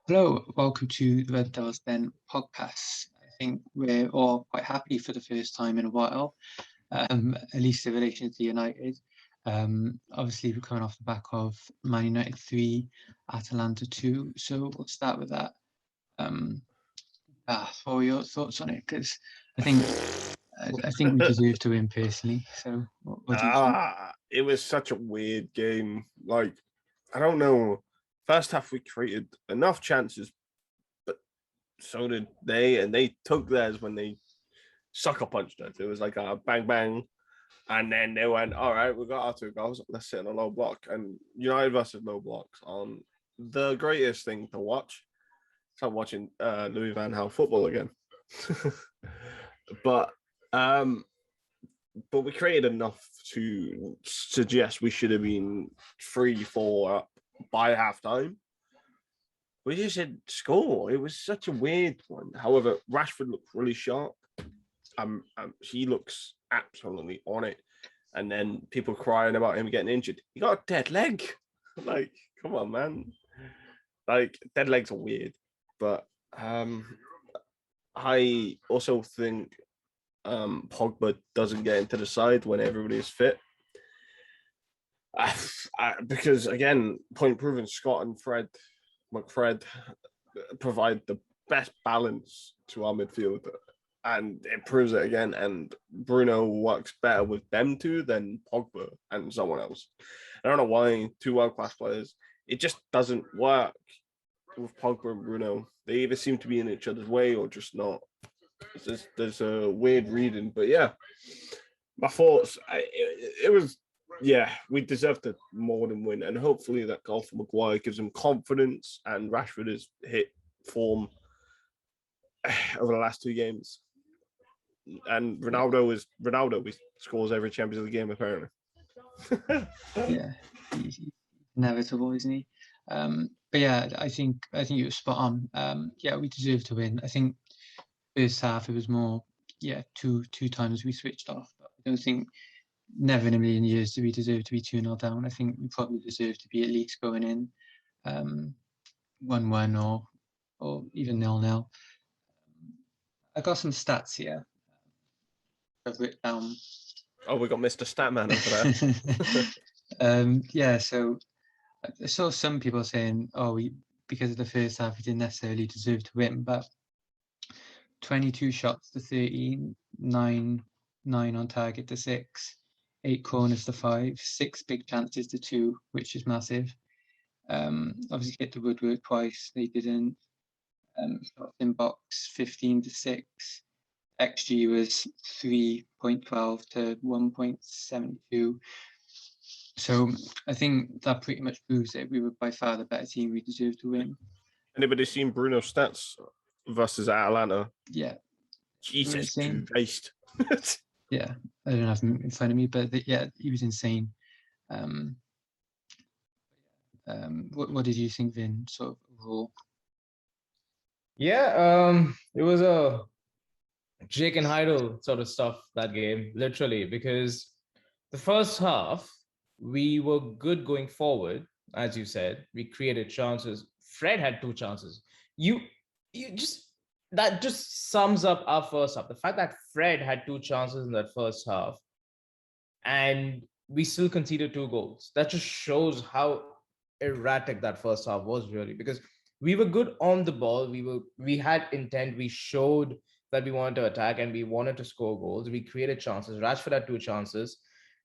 Hello, welcome to the Red Doors Den podcast. I think we're all quite happy for the first time in a while, at least in relation to United. Obviously, we're coming off the back of Man United 3, Atalanta 2. So we'll start with that. Um, what were your thoughts on it? Because I think I think we deserve to win personally. So what do you think? It was such a weird game. Like, I don't know. First half, we created enough chances, but so did they, and they took theirs when they sucker punched us. It was like a bang bang, and then they went, "All right, we got our two goals. Let's sit in a low block." And United versus low blocks on the greatest thing to watch. It's like watching Louis Van Gaal football again. but um, but we created enough to suggest we should have been 3-4 up by halftime. We just didn't score. It was such a weird one. However, Rashford looked really sharp. He looks absolutely on it. And then people crying about him getting injured. He got a dead leg. Like, come on, man. Like, dead legs are weird. But I also think Pogba doesn't get into the side when everybody is fit. Because again, point proven, Scott and McFred provide the best balance to our midfield, and it proves it again. And Bruno works better with them two than Pogba and someone else. I don't know why two world class players. It just doesn't work with Pogba and Bruno. They either seem to be in each other's way or just not. There's a weird reading, but yeah, my thoughts. It was we deserved to more than win, and hopefully that goal from Maguire gives him confidence, and Rashford has hit form over the last two games, and Ronaldo. He scores every Champions League game apparently. Yeah, he's inevitable, isn't he? But yeah, I think you were spot on. Yeah, we deserve to win. I think first half it was more, yeah, two times we switched off. But I don't think never in a million years do we deserve to be 2-0 down. I think we probably deserve to be at least going in 1-1 or even 0-0. I got some stats here. I've written down. Oh, we got Mr. Statman over there. Yeah, so I saw some people saying, "Oh, because of the first half, we didn't necessarily deserve to win," but 22 shots to 13, 9 on target to 6, 8 corners to 5, 6 big chances to 2, which is massive. Obviously hit the woodwork twice. They didn't. Shots in box 15 to 6. XG was 3.12 to 1.72. So I think that pretty much proves that we were by far the better team. We deserved to win. Anybody seen Bruno's stats versus Atalanta? Yeah. Jesus Christ. Yeah, I don't have him in front of me, but yeah, he was insane. What did you think, Vin, sort of overall? Yeah, it was a Jake and Heidel sort of stuff that game, literally, because the first half we were good going forward, as you said. We created chances. Fred had 2 chances. You just that just sums up our first half. The fact that Fred had 2 chances in that first half, and we still conceded 2 goals. That just shows how erratic that first half was, really, because we were good on the ball. We had intent. We showed that we wanted to attack and we wanted to score goals. We created chances. Rashford had 2 chances.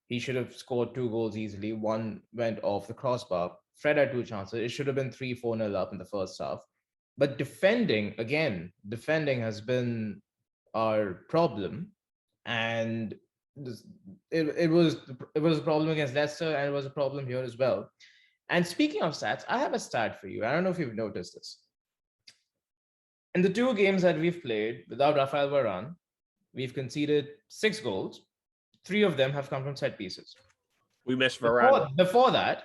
He should have scored 2 goals easily. One went off the crossbar. Fred had 2 chances. It should have been 3-4-0 up in the first half. But defending has been our problem. And it was a problem against Leicester, and it was a problem here as well. And speaking of stats, I have a stat for you. I don't know if you've noticed this. In the 2 games that we've played without Rafael Varane, we've conceded 6 goals. 3 of them have come from set pieces. We missed Varane. Before that,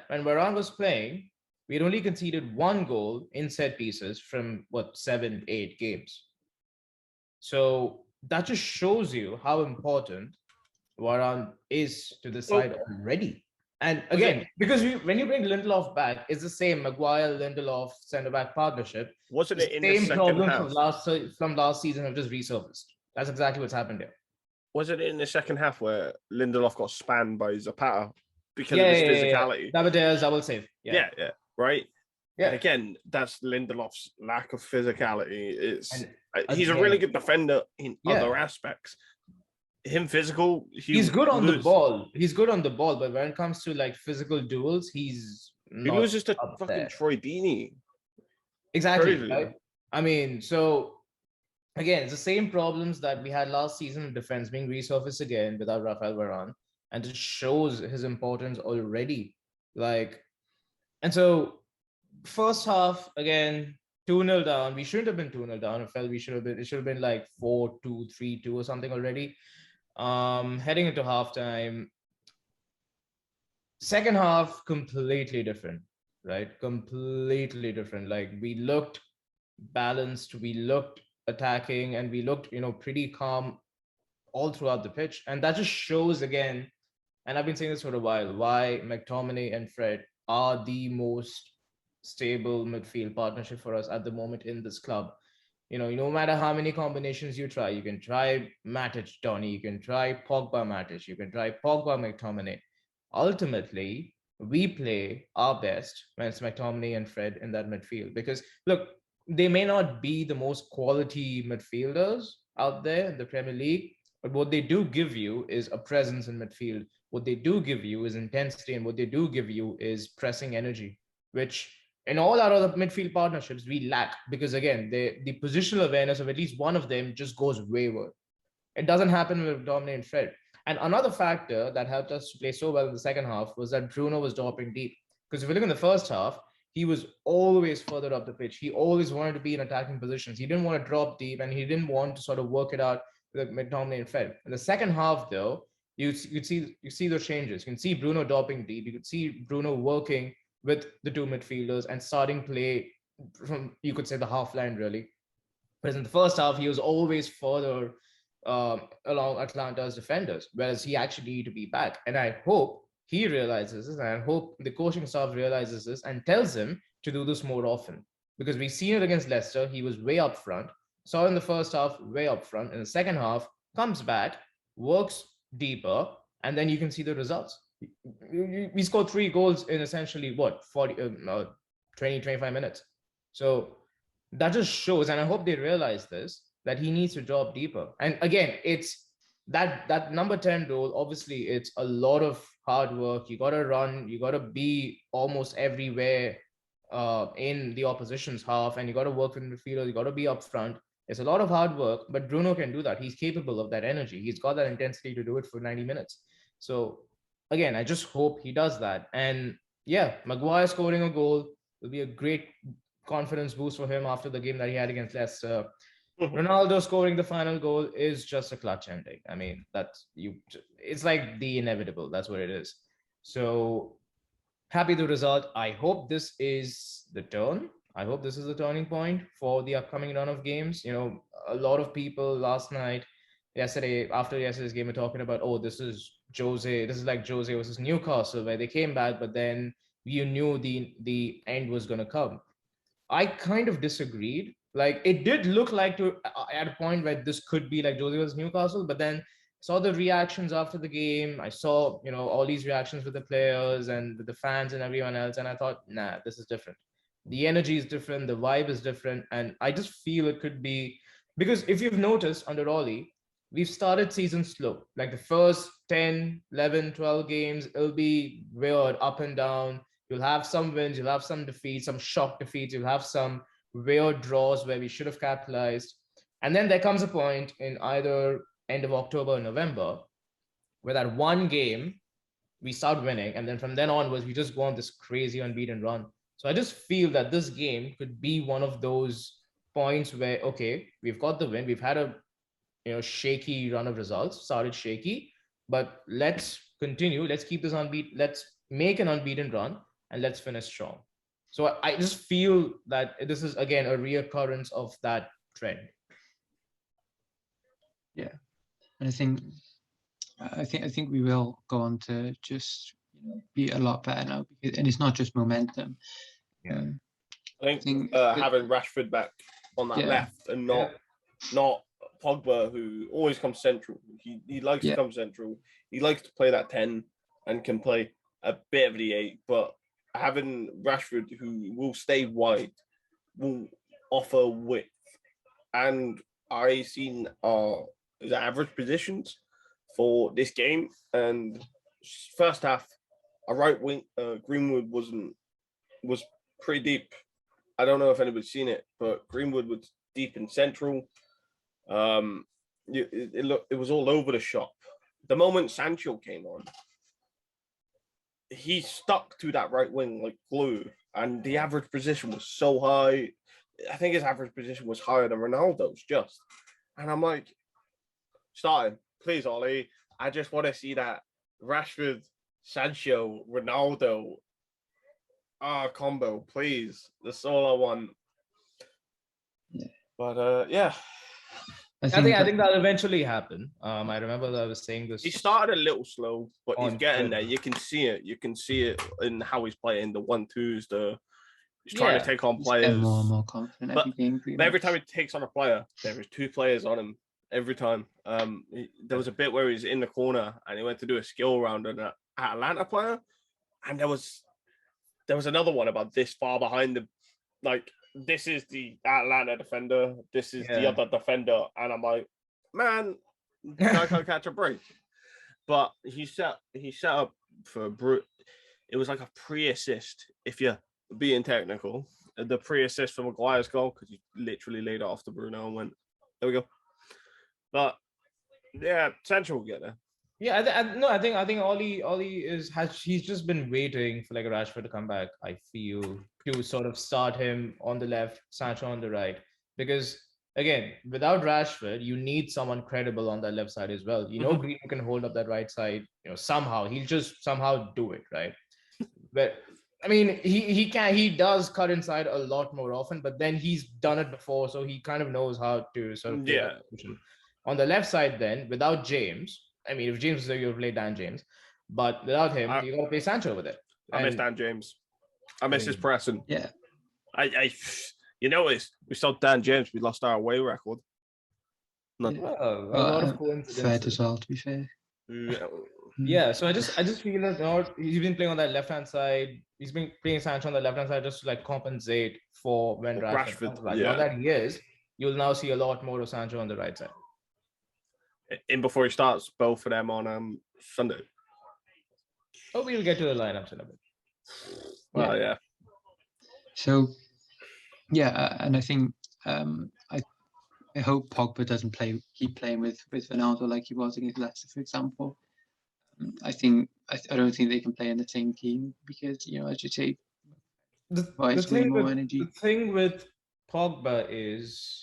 when Varane was playing, we had only conceded 1 goal in set pieces from 7, 8 games. So that just shows you how important Varane is to the side already. And again, because when you bring Lindelof back, it's the same Maguire Lindelof centre back partnership. Wasn't The it in the same second problems half? from last season have just resurfaced. That's exactly what's happened here. Wasn't it in the second half where Lindelof got spanned by Zapata because of his physicality? Davide's double save. Yeah, right. Yeah. And again, that's Lindelof's lack of physicality. He's a again, really good defender in other aspects. Him physical, he's good on the ball. He's good on the ball, but when it comes to like physical duels, he loses to fucking there. Troy Deeney. Exactly. Right? I mean, so again, it's the same problems that we had last season in defense being resurfaced again without Rafael Varane, and it shows his importance already. Like, and so first half again, 2-0 down. We shouldn't have been 2-0 down. I felt it should have been like 4-2, 3-2 or something already. Heading into halftime, second half completely different, right? Completely different. Like we looked balanced, we looked attacking, and we looked, pretty calm all throughout the pitch. And that just shows again, and I've been saying this for a while, why McTominay and Fred are the most stable midfield partnership for us at the moment in this club. No matter how many combinations you try, you can try Matic, Donny, you can try Pogba, Matic, you can try Pogba, McTominay. Ultimately, we play our best when it's McTominay and Fred in that midfield. Because look, they may not be the most quality midfielders out there in the Premier League, but what they do give you is a presence in midfield. What they do give you is intensity, and what they do give you is pressing energy, which in all our other midfield partnerships, we lack because, again, the positional awareness of at least one of them just goes wayward. It doesn't happen with Dominic and Fred. And another factor that helped us to play so well in the second half was that Bruno was dropping deep. Because if you look in the first half, he was always further up the pitch. He always wanted to be in attacking positions. He didn't want to drop deep, and he didn't want to sort of work it out with McTominay and Fred. In the second half, though, you see those changes. You can see Bruno dropping deep. You could see Bruno working with the two midfielders and starting play from, you could say, the half line, really. Whereas in the first half, he was always further along Atlanta's defenders, whereas he actually needed to be back. And I hope he realizes this, and I hope the coaching staff realizes this and tells him to do this more often. Because we've seen it against Leicester, he was way up front. Saw it in the first half, way up front. In the second half, comes back, works deeper, and then you can see the results. We scored 3 goals in essentially 20, 25 minutes. So that just shows, and I hope they realize this, that he needs to drop deeper. And again, it's that number 10 role. Obviously, it's a lot of hard work. You got to run, you got to be almost everywhere in the opposition's half, and you got to work with midfielders, you got to be up front. It's a lot of hard work, but Bruno can do that. He's capable of that energy. He's got that intensity to do it for 90 minutes. So again, I just hope he does that. And yeah, Maguire scoring a goal will be a great confidence boost for him after the game that he had against Leicester. Ronaldo scoring the final goal is just a clutch ending. I mean, it's like the inevitable. That's what it is. So happy the result. I hope this is the turn. I hope this is the turning point for the upcoming run of games. A lot of people yesterday, after yesterday's game, were talking about, oh, this is like Jose versus Newcastle, where they came back, but then you knew the end was going to come. I kind of disagreed. Like, it did look like at a point where this could be like Jose versus Newcastle, but then saw the reactions after the game. I saw, all these reactions with the players and with the fans and everyone else, and I thought, nah, this is different. The energy is different, the vibe is different, and I just feel it could be, because if you've noticed under Ollie, we've started season slow. Like the first 10, 11, 12 games, it'll be weird, up and down. You'll have some wins, you'll have some defeats, some shock defeats, you'll have some weird draws where we should have capitalized. And then there comes a point in either end of October or November where that one game we start winning, and then from then onwards we just go on this crazy unbeaten run. So I just feel that this game could be one of those points where, okay, we've got the win, we've had a shaky run of results, started shaky, but let's continue, let's keep this unbeaten, let's make an unbeaten run, and let's finish strong. So I just feel that this is, again, a reoccurrence of that trend. Yeah, and I think we will go on to just be a lot better now, and it's not just momentum. Yeah. I think having Rashford back on that left and not Pogba, who always comes central. He likes to come central. He likes to play that 10 and can play a bit of the 8. But having Rashford, who will stay wide, will offer width. And I seen the average positions for this game. And first half, a right wing Greenwood was pretty deep. I don't know if anybody's seen it, but Greenwood was deep and central. It was all over the shop. The moment Sancho came on, he stuck to that right wing like glue, and the average position was so high. I think his average position was higher than Ronaldo's just. And I'm like, start him, please, Ollie. I just want to see that Rashford, Sancho, Ronaldo combo, please. That's all I want. Yeah. But yeah. I think that'll eventually happen. I remember that I was saying this. He started a little slow, but he's getting there. You can see it. You can see it in how he's playing the 1-2s. He's trying to take on players. More and more confident every game. But every time he takes on a player, there is 2 players on him every time. There was a bit where he's in the corner and he went to do a skill round on an Atlanta player, and there was another one about this far behind the, like, this is the Atlanta defender, this is the other defender, and I'm like, man, I can't catch a break. But he set up for it was like a pre-assist, if you're being technical, the pre-assist for Maguire's goal, because he literally laid it off to Bruno and went, there we go. But yeah, Sancho will get there. Yeah, I think Ollie he's just been waiting for like a Rashford to come back, I feel, to sort of start him on the left, Sancho on the right. Because again, without Rashford, you need someone credible on that left side as well. Green can hold up that right side, somehow. He'll just somehow do it, right? But I mean, he does cut inside a lot more often, but then he's done it before, so he kind of knows how to sort of play that position. On the left side, then, without James, I mean, if James is there, you'll play Dan James. But without him, you got to play Sancho with it. I miss Dan James. I miss his pressing. Yeah. We saw Dan James. We lost our away record. A lot of coincidences. Fred as well, to be fair. Yeah, so I just feel that he's been playing on that left-hand side. He's been playing Sancho on the left-hand side just to like compensate for when Rashford comes back. Now that he is, you'll now see a lot more of Sancho on the right side. In before he starts both of them on Sunday. Oh, we'll get to the lineups in a bit. Well, yeah. So, yeah, and I think I hope Pogba doesn't keep playing with Ronaldo like he was against Leicester, for example. I don't think they can play in the same team because, as you say, the thing with Pogba is,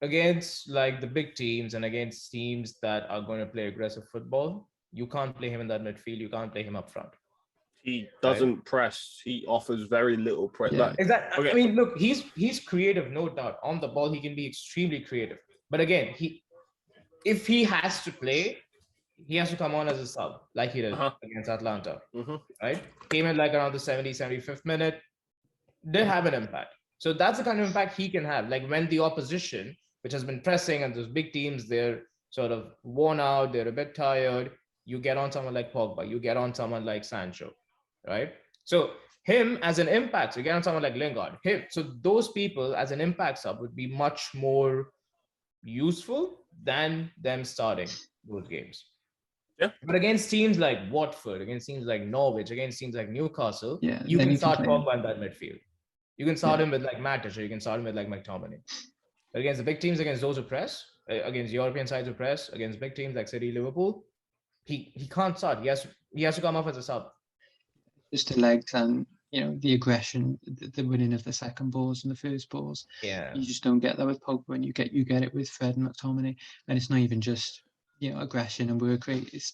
against like the big teams and against teams that are going to play aggressive football, you can't play him in that midfield. You can't play him up front. He doesn't press. He offers very little press. Yeah. Exactly. Okay. I mean, look, he's creative, no doubt. On the ball, he can be extremely creative. But again, if he has to play, he has to come on as a sub, like he did against Atlanta. Right? Came in like around the 75th minute, did have an impact. So that's the kind of impact he can have. Like when the opposition, which has been pressing, and those big teams, they're sort of worn out, they're a bit tired, you get on someone like Pogba, you get on someone like Sancho, right? So him as an impact, so you get on someone like Lingard, so those people as an impact sub would be much more useful than them starting those games. Yeah. But against teams like Watford, against teams like Norwich, against teams like Newcastle, yeah, you can start Pogba in that midfield. You can start him with like Matic, or you can start him with like McTominay. But against the big teams, against those who press, against European sides who press, against big teams like City, Liverpool, he can't start. He has to come off as a sub. Just the legs and the aggression, the winning of the second balls and the first balls. Yeah, you just don't get that with Pogba, and you get it with Fred and McTominay. And it's not even just aggression and work rate. It's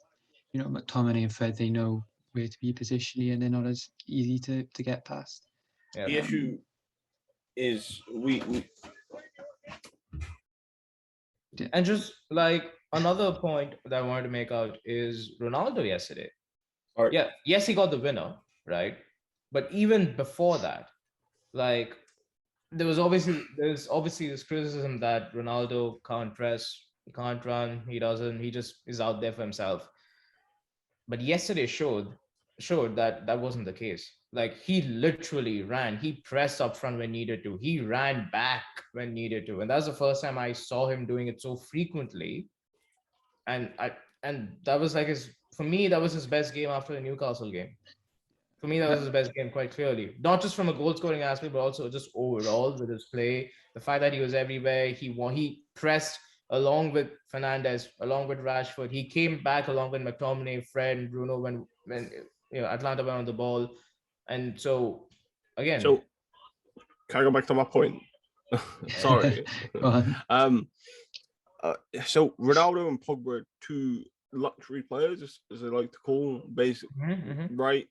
McTominay and Fred, they know where to be positionally, and they're not as easy to get past. Yeah, the issue is we and just like another point that I wanted to make out is Ronaldo yesterday. All right. Yeah, yes, he got the winner, right? But even before that, like there's obviously this criticism that Ronaldo can't press, he can't run, he doesn't, he just is out there for himself. But yesterday showed that that wasn't the case. Like he literally ran, he pressed up front when needed to, he ran back when needed to, and that's the first time I saw him doing it so frequently. And that was like his for me that was his best game after the Newcastle game. For me, that was his best game quite clearly. Not just from a goal scoring aspect, but also just overall with his play. The fact that he was everywhere, he pressed along with Fernandez, along with Rashford. He came back along with McTominay, Fred, and Bruno when Atlanta went on the ball. And so again, So can I go back to my point? Sorry. Go on. So Ronaldo and Pogba are two luxury players, as they like to call them, basically, right?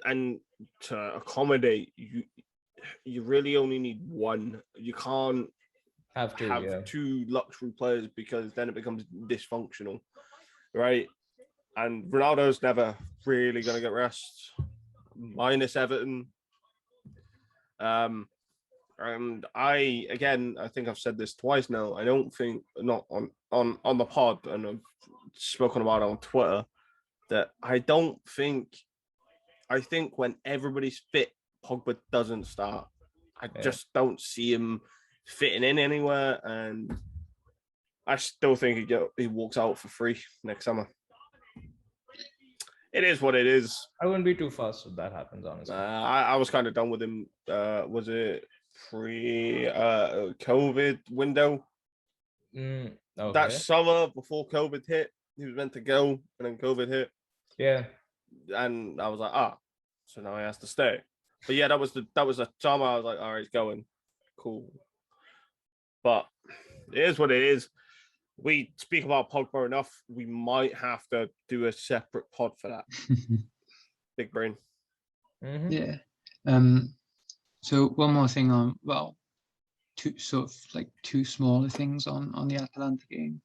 And to accommodate you, you really only need one. You can't have two luxury players because then it becomes dysfunctional, right? And Ronaldo's never really going to get rest, minus Everton. And I think I've said this twice now. I don't think not on the pod, and I've spoken about it on Twitter, that I think when everybody's fit, Pogba doesn't start. I just don't see him fitting in anywhere, and I still think he walks out for free next summer. It is what it is. I wouldn't be too fast if that happens, honestly. I was kind of done with him. Was it pre-COVID window? Okay. That summer before COVID hit, he was meant to go, and then COVID hit. Yeah. And I was like, so now he has to stay. But yeah, that was the summer. I was like, all right, he's going. Cool. But it is what it is. We speak about Pogba enough. We might have to do a separate pod for that. Big brain. Yeah. So one more thing on two smaller things on the Atalanta game.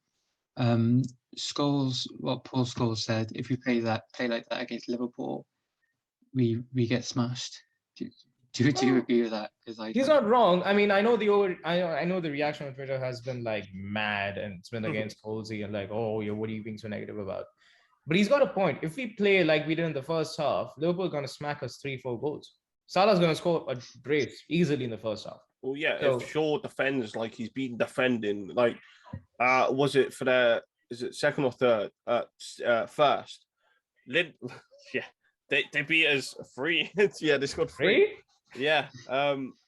Scholes, what Paul Scholes said, if we play like that against Liverpool, we get smashed. Do you agree with that? Because he's not wrong. I mean, I know the reaction on Twitter has been like mad, and it's been against Colsey and like, oh, what are you being so negative about? But he's got a point. If we play like we did in the first half, Liverpool are going to smack us 3-4 goals. Salah's going to score a brace easily in the first half. Well, yeah, so, if Shaw defends like he's been defending, like, was it for is it second or third? First. Yeah, they beat us 3. Yeah, they scored 3. Yeah.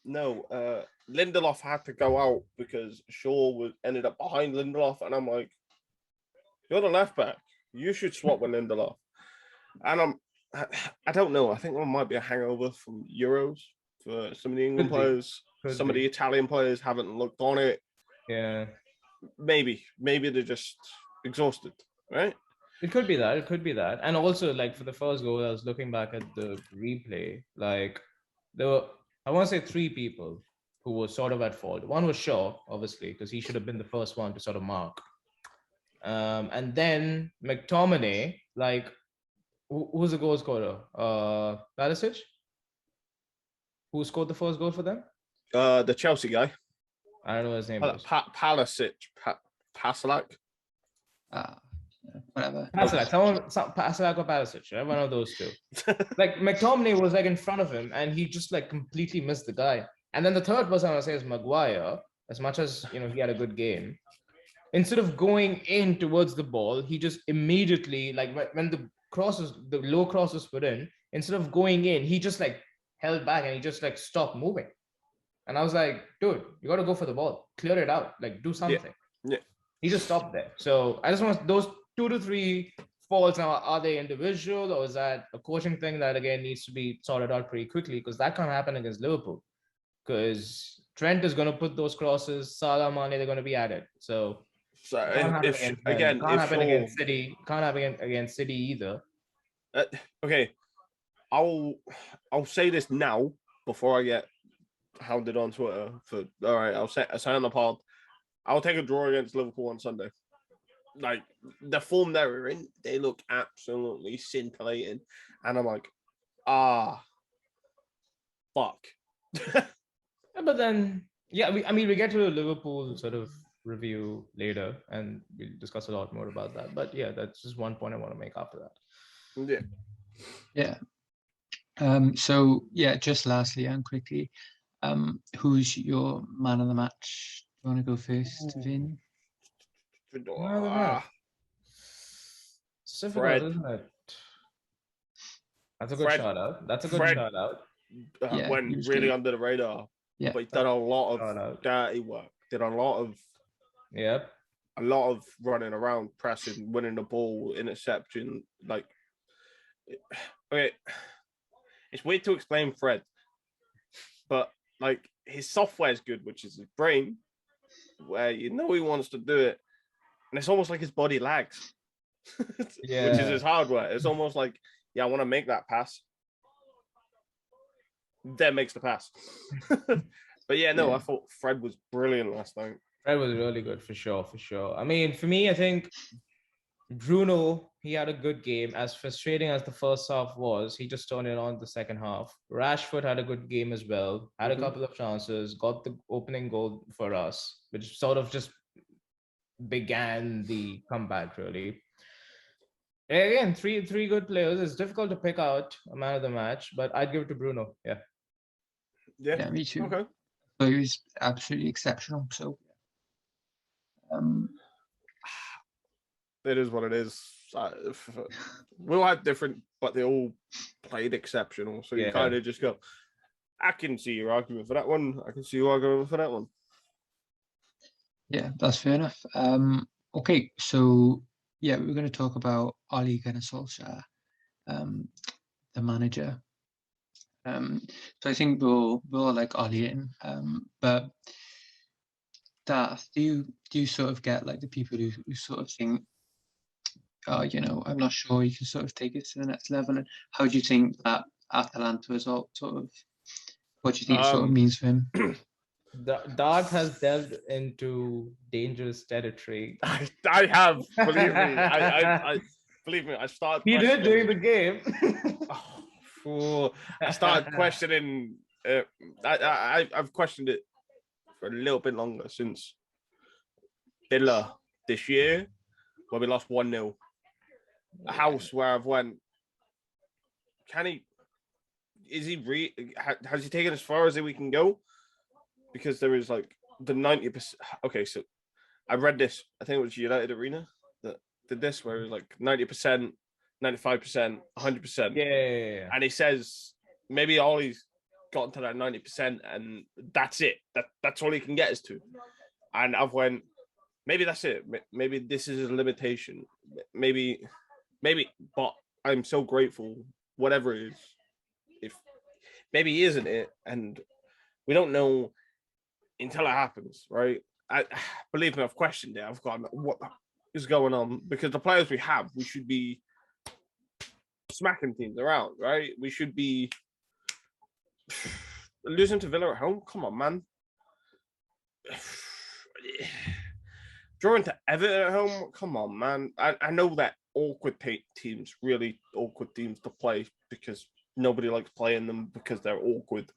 No. Lindelof had to go out because Shaw ended up behind Lindelof, and I'm like, you're the left back. You should swap with Lindelof. And I don't know. I think there might be a hangover from Euros for some of the England players. Some of the Italian players haven't looked on it. Yeah. Maybe they're just exhausted, right? It could be that. And also, like, for the first goal, I was looking back at the replay. Like, there were, I want to say 3 people who were sort of at fault. One was Shaw, obviously, because he should have been the first one to sort of mark. And then McTominay, like, who's the goal scorer? Barisic? Who scored the first goal for them? The Chelsea guy. I don't know his name. Palisic. Pasalak. Whatever. Pasalak or Barisic, right? One of those two. Like, McTominay was like in front of him, and he just like completely missed the guy. And then the third person I want to say is Maguire. As much as he had a good game, instead of going in towards the ball, he just immediately, like, when the low cross was put in, instead of going in, he just like held back and he just like stopped moving. And I was like, dude, you got to go for the ball, clear it out, like do something. Yeah. He just stopped there. So I just want those 2 to 3 faults. Now, are they individual, or is that a coaching thing that again needs to be sorted out pretty quickly? Because that can't happen against Liverpool. Because Trent is going to put those crosses, Salah, Mane, they're going to be at it. So if against City, can't happen against City either. Okay, I'll say this now before I get hounded on Twitter for. All right, I'll say on the pod. I'll take a draw against Liverpool on Sunday. like the form they're in, they look absolutely scintillating, and I'm like, fuck. Yeah, but then, yeah, we get to a Liverpool sort of review later, and we'll discuss a lot more about that. But yeah, that's just one point I want to make after that. Yeah. So yeah, just lastly and quickly, who's your man of the match? Do you want to go first, Vin? It's difficult, Fred. isn't it? That's a good Fred. shout out. That's a good Fred shout out. Yeah, he went was really good. under the radar. Yeah. But he did a lot Shout of out. dirty work. Did a lot of Yep. running around, pressing, winning the ball, interception. Like, okay, it's weird to explain Fred, but like his software is good, which is his brain, where you know he wants to do it, and it's almost like his body lags, which is his hardware. It's almost like, yeah, I want to make that pass, then makes the pass. But yeah, no, I thought Fred was brilliant last night. Fred was really good for sure, for sure. I mean, for me, I think Bruno, he had a good game. As frustrating as the first half was, he just turned it on the second half. Rashford had a good game as well, had a couple of chances, got the opening goal for us, which sort of just began the comeback, really. Again, three good players. It's difficult to pick out a man of the match, but I'd give it to Bruno. Yeah. Yeah, me too. Okay. So he was absolutely exceptional. So it is what it is. We all had different, but they all played exceptional. So you kind of just go, I can see your argument for that one. I can see your argument for that one. Yeah, that's fair enough. Okay, so yeah, we're going to talk about Ole Gunnar Solskjaer, the manager. So I think we'll like Ole in, but Darth, do you sort of get like the people who sort of think, oh, you know, I'm not sure you can sort of take it to the next level, and how do you think that Atalanta is all sort of, what do you think it sort of means for him? Dart has delved into dangerous territory. I have, believe me. I believe me. I started. He did during the game. I started questioning. I've questioned it for a little bit longer since Villa this year, where we lost 1-0. A house where I've went. Can he? Is he has he taken as far as we can go? Because there is like the 90%. Okay, so I read this. I think it was United Arena that did this, where it was like 90%, 95%, 100%. Yeah. And he says maybe Ollie's gotten to that 90%, and that's it. That's all he can get us to. And I've went, maybe that's it. Maybe this is a limitation. Maybe, but I'm so grateful, whatever it is. If maybe he isn't it, and we don't know until it happens, right? I believe me, I've questioned it. I've gone, what is going on? Because the players we have, we should be smacking teams around, right? We should be losing to Villa at home. Come on, man. Drawing to Everton at home. Come on, man. I know that awkward teams, really awkward teams to play, because nobody likes playing them because they're awkward.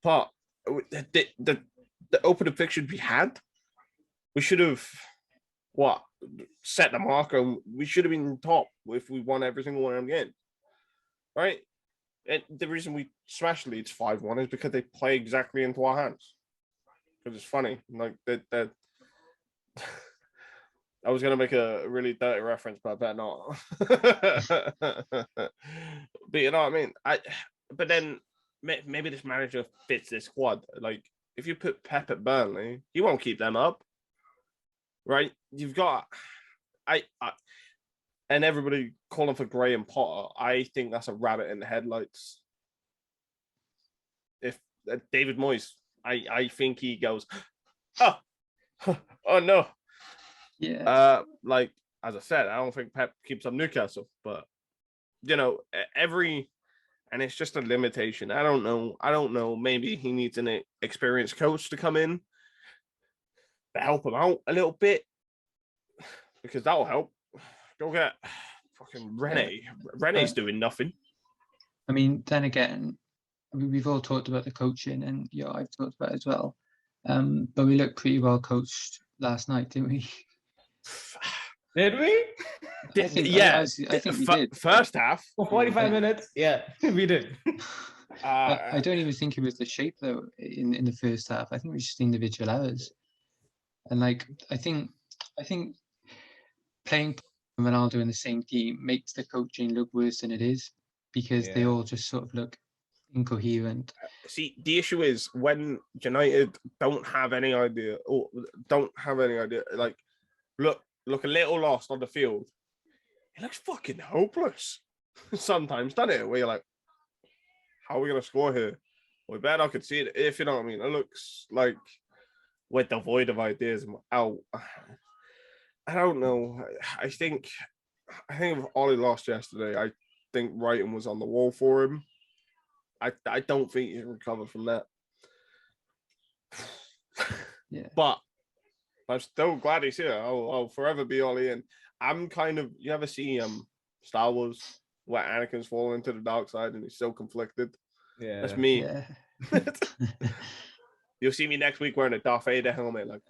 But the opening fixture we had, we should have set the marker. We should have been top if we won every single one of them games, right? And the reason we smashed Leeds 5-1 is because they play exactly into our hands. Because it's funny, like that. I was gonna make a really dirty reference, but I better not. But you know what I mean. But then maybe this manager fits this squad. Like, if you put Pep at Burnley, he won't keep them up, right? You've got, and everybody calling for Graham Potter. I think that's a rabbit in the headlights. If David Moyes, I think he goes, oh no. Yeah. Like, as I said, I don't think Pep keeps up Newcastle, but you know, and it's just a limitation. I don't know. Maybe he needs an experienced coach to come in to help him out a little bit, because that'll help. Go get fucking Rene. Rene's doing nothing. I mean, then again, we've all talked about the coaching, and I've talked about it as well. But we looked pretty well coached last night, didn't we? Did we? I think we did. First half. For 45 minutes, yeah, we did. I don't even think it was the shape though in the first half. I think it was just individual errors, and I think playing Ronaldo in the same team makes the coaching look worse than it is, because they all just sort of look incoherent. See, the issue is when United don't have any idea, like look a little lost on the field. It looks fucking hopeless sometimes, doesn't it? Where you're like, how are we gonna score here? We better not concede, if you know what I mean. It looks like we're devoid of ideas. I don't know. I think if Ollie lost yesterday, I think writing was on the wall for him. I don't think he's recovered from that. Yeah. But I'm still glad he's here. I'll forever be Ollie. And I'm kind of, you ever see Star Wars where Anakin's falling into the dark side and he's so conflicted? Yeah. That's me. Yeah. You'll see me next week wearing a Darth Vader helmet. Like,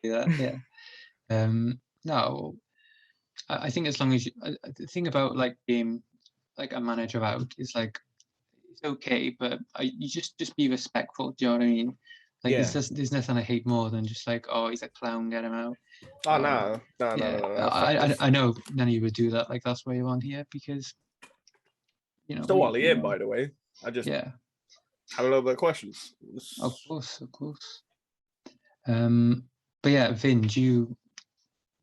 yeah. No, I think as long as the thing about like being like a manager out is like, it's okay, but you just be respectful. Do you know what I mean? Like, there's nothing I hate more than just like, oh, he's a clown, get him out. Oh, no. I know none of you would do that. Like, that's why you're on here, because still Ollie in, by the way. I just had a little bit of questions. Of course. But yeah, Vin,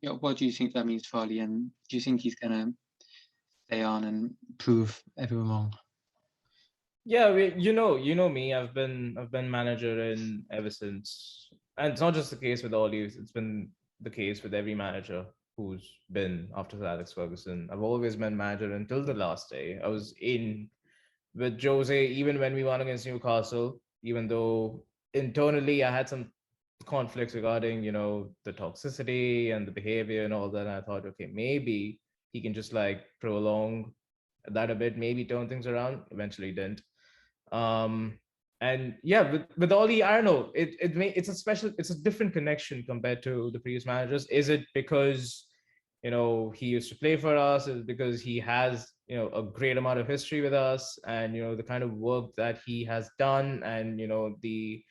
what do you think that means for Ollie, and do you think he's gonna stay on and prove everyone wrong? Yeah, you know me. I've been manager in ever since, and it's not just the case with Ollie. It's been the case with every manager who's been after Sir Alex Ferguson. I've always been manager until the last day. I was in with Jose even when we won against Newcastle, even though internally I had some conflicts regarding the toxicity and the behavior and all that. And I thought, okay, maybe he can just like prolong that a bit, maybe turn things around. Eventually didn't. And yeah, with Ollie, I don't know, it's a different connection compared to the previous managers. Is it because he used to play for us? Is it because he has a great amount of history with us, and the kind of work that he has done, and the